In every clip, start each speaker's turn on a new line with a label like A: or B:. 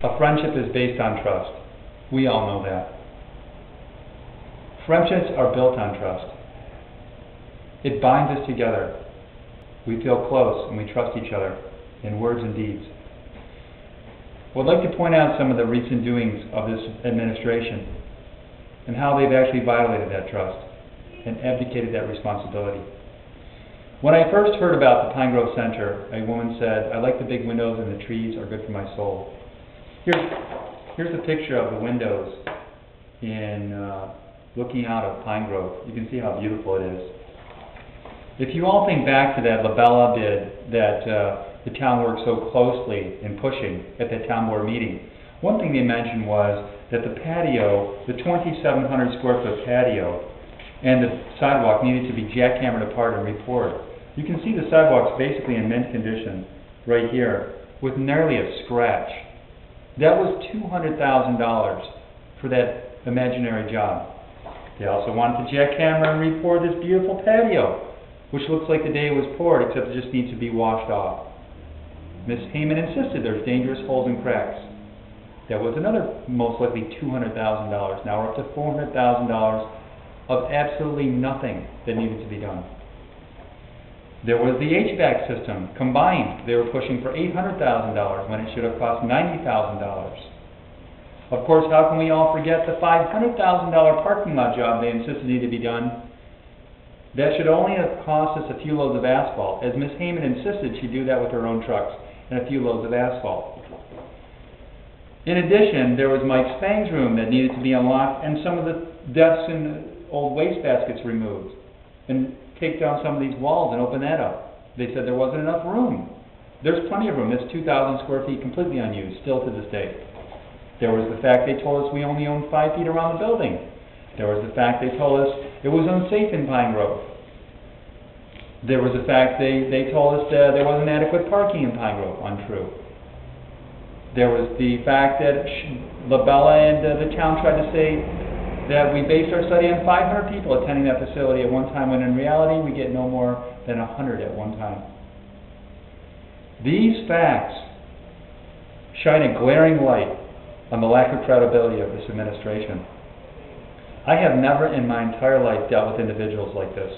A: A friendship is based on trust. We all know that. Friendships are built on trust. It binds us together. We feel close and we trust each other in words and deeds. Well, I'd like to point out some of the recent doings of this administration and how they've actually violated that trust and abdicated that responsibility. When I first heard about the Pinegrove Center, a woman said, "I like the big windows and the trees are good for my soul." Here's a picture of the windows in looking out of Pinegrove. You can see how beautiful it is. If you all think back to that Labella bid that the town worked so closely in pushing at the town board meeting, one thing they mentioned was that the patio, the 2,700 square foot patio, and the sidewalk needed to be jackhammered apart and repoured. You can see the sidewalk's basically in mint condition right here with nearly a scratch. That was $200,000 for that imaginary job. They also wanted to jackhammer and repour this beautiful patio, which looks like the day it was poured, except it just needs to be washed off. Ms. Heyman insisted there's dangerous holes and cracks. That was another most likely $200,000. Now we're up to $400,000 of absolutely nothing that needed to be done. There was the HVAC system. Combined, they were pushing for $800,000 when it should have cost $90,000. Of course, how can we all forget the $500,000 parking lot job they insisted needed to be done? That should only have cost us a few loads of asphalt, as Ms. Heyman insisted she'd do that with her own trucks and a few loads of asphalt. In addition, there was Mike Spang's room that needed to be unlocked and some of the desks and old waste baskets removed, and take down some of these walls and open that up. They said there wasn't enough room. There's plenty of room. There's 2,000 square feet completely unused, still to this day. There was the fact they told us we only owned 5 feet around the building. There was the fact they told us it was unsafe in Pinegrove. There was the fact they told us that there wasn't adequate parking in Pinegrove. Untrue. There was the fact that Labella and the town tried to say that we based our study on 500 people attending that facility at one time, when in reality we get no more than 100 at one time. These facts shine a glaring light on the lack of credibility of this administration. I have never in my entire life dealt with individuals like this.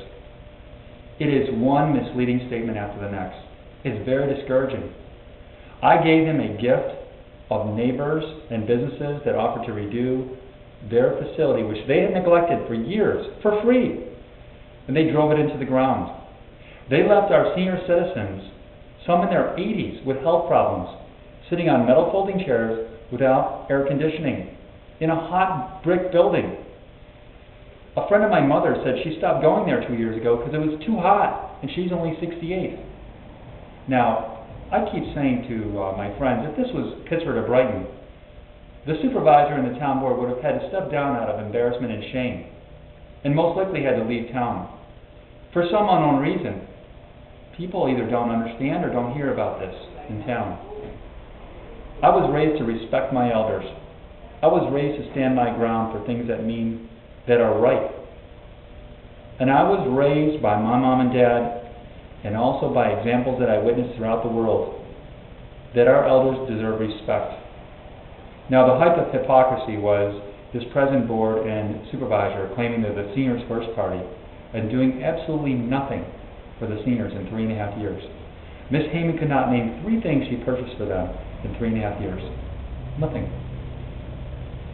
A: It is one misleading statement after the next. It's very discouraging. I gave them a gift of neighbors and businesses that offered to redo their facility, which they had neglected for years, for free. And they drove it into the ground. They left our senior citizens, some in their 80s with health problems, sitting on metal folding chairs without air conditioning, in a hot brick building. A friend of my mother said she stopped going there 2 years ago because it was too hot, and she's only 68. Now, I keep saying to my friends, if this was Pittsburgh or Brighton, the supervisor and the town board would have had to step down out of embarrassment and shame, and most likely had to leave town. For some unknown reason, people either don't understand or don't hear about this in town. I was raised to respect my elders. I was raised to stand my ground for things that are right. And I was raised by my mom and dad, and also by examples that I witnessed throughout the world, that our elders deserve respect. Now, the height of hypocrisy was this present board and supervisor claiming they're the seniors' first party and doing absolutely nothing for the seniors in 3.5 years. Ms. Heyman could not name 3 things she purchased for them in 3.5 years. Nothing.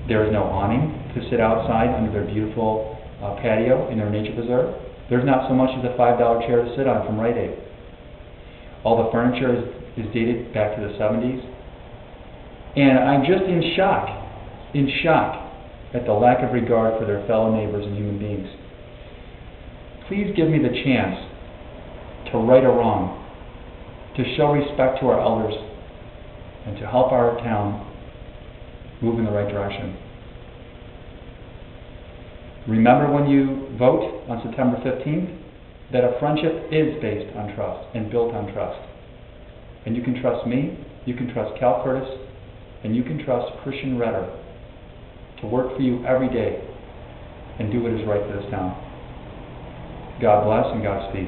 A: There is no awning to sit outside under their beautiful patio in their nature preserve. There's not so much as a $5 chair to sit on from Rite Aid. All the furniture is dated back to the 70s. And I'm just in shock at the lack of regard for their fellow neighbors and human beings. Please give me the chance to right a wrong, to show respect to our elders, and to help our town move in the right direction. Remember when you vote on September 15th that a friendship is based on trust and built on trust. And you can trust me, you can trust Cal Curtis, and you can trust Christian Redder to work for you every day and do what is right for this town. God bless and Godspeed.